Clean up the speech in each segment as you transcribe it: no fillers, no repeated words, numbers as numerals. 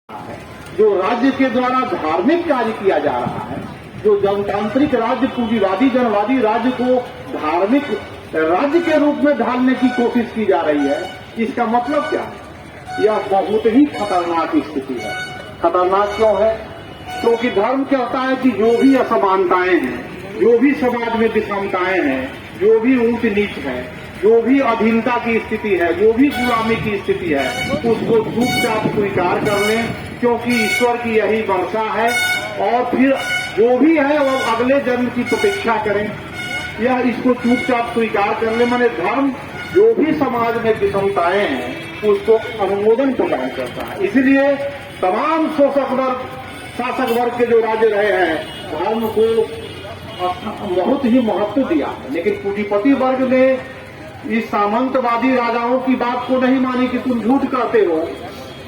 है, जो राज्य के द्वारा धार्मिक कार्य किया जा रहा है, जो जनतांत्रिक राज्य पूंजीवादी जनवादी राज्य को धार्मिक राज्य के रूप में ढालने की कोशिश की जा रही है, इसका मतलब क्या है? यह बहुत ही खतरनाक स्थिति है। खतरनाक क्यों है? क्योंकि धर्म कहता है कि जो भी असमानताएं हैं, जो भी समाज में विषमताएं हैं, जो भी ऊंच नीच है, जो भी अधीनता की स्थिति है, जो भी गुलामी की स्थिति है, उसको चुपचाप स्वीकार कर लें, क्योंकि ईश्वर की यही वर्षा है। और फिर जो भी है वो अगले जन्म की प्रतीक्षा करें, यह इसको चुपचाप स्वीकार कर ले। माने धर्म जो भी समाज में विषमताएं हैं उसको अनुमोदन प्रदान करता है। इसलिए तमाम शोषक वर्ग शासक वर्ग के जो राज्य रहे हैं धर्म को बहुत ही महत्व दिया है, लेकिन पूंजीपति वर्ग ने इस सामंतवादी राजाओं की बात को नहीं मानी कि तुम झूठ कहते हो,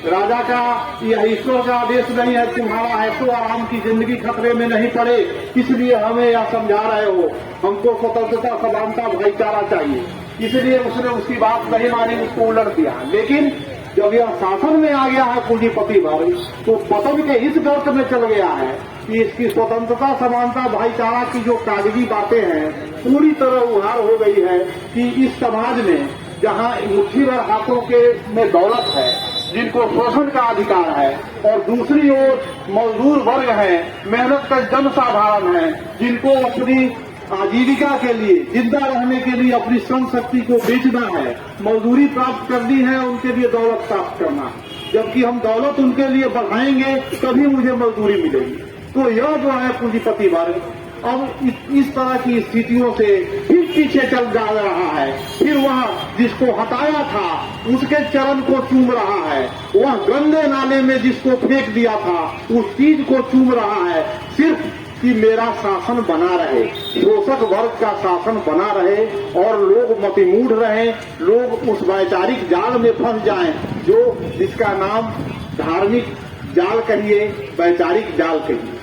राजा का यह ईश्वर का आदेश नहीं है, तुम्हारा ऐशो आराम की जिंदगी खतरे में नहीं पड़े, इसलिए हमें यह समझा रहे हो, हमको स्वतंत्रता समानता भाईचारा चाहिए। इसलिए उसने उसकी बात नहीं मानी, उसको उलट दिया। लेकिन जब यह शासन में आ गया है पूंजीपति वर्ग, तो पतन के इस गर्त में चल गया है कि इसकी स्वतंत्रता समानता भाईचारा की जो कागजी बातें हैं पूरी तरह उधार हो गई है कि इस समाज में जहां मुट्ठी भर हाथों के में दौलत है, जिनको शोषण का अधिकार है, और दूसरी ओर मजदूर वर्ग है, मेहनत का जनसाधारण है, जिनको अपनी आजीविका के लिए, जिंदा रहने के लिए अपनी श्रम शक्ति को बेचना है, मजदूरी प्राप्त करनी है, उनके लिए दौलत प्राप्त करना है। जबकि हम दौलत उनके लिए बढ़ाएंगे तभी मुझे मजदूरी मिलेगी। तो यह जो है पूंजीपति वर्ग अब इस तरह की स्थितियों से फिर पीछे चल जा रहा है। फिर वह जिसको हटाया था उसके चरण को चूम रहा है, वह गंदे नाले में जिसको फेंक दिया था उस चीज को चूम रहा है, सिर्फ कि मेरा शासन बना रहे, शोषक वर्ग का शासन बना रहे और लोग मतिमूढ़ रहे, लोग उस वैचारिक जाल में फंस जाएं जो जिसका नाम धार्मिक जाल कहिए, वैचारिक जाल कहिए।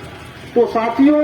तो साथियों,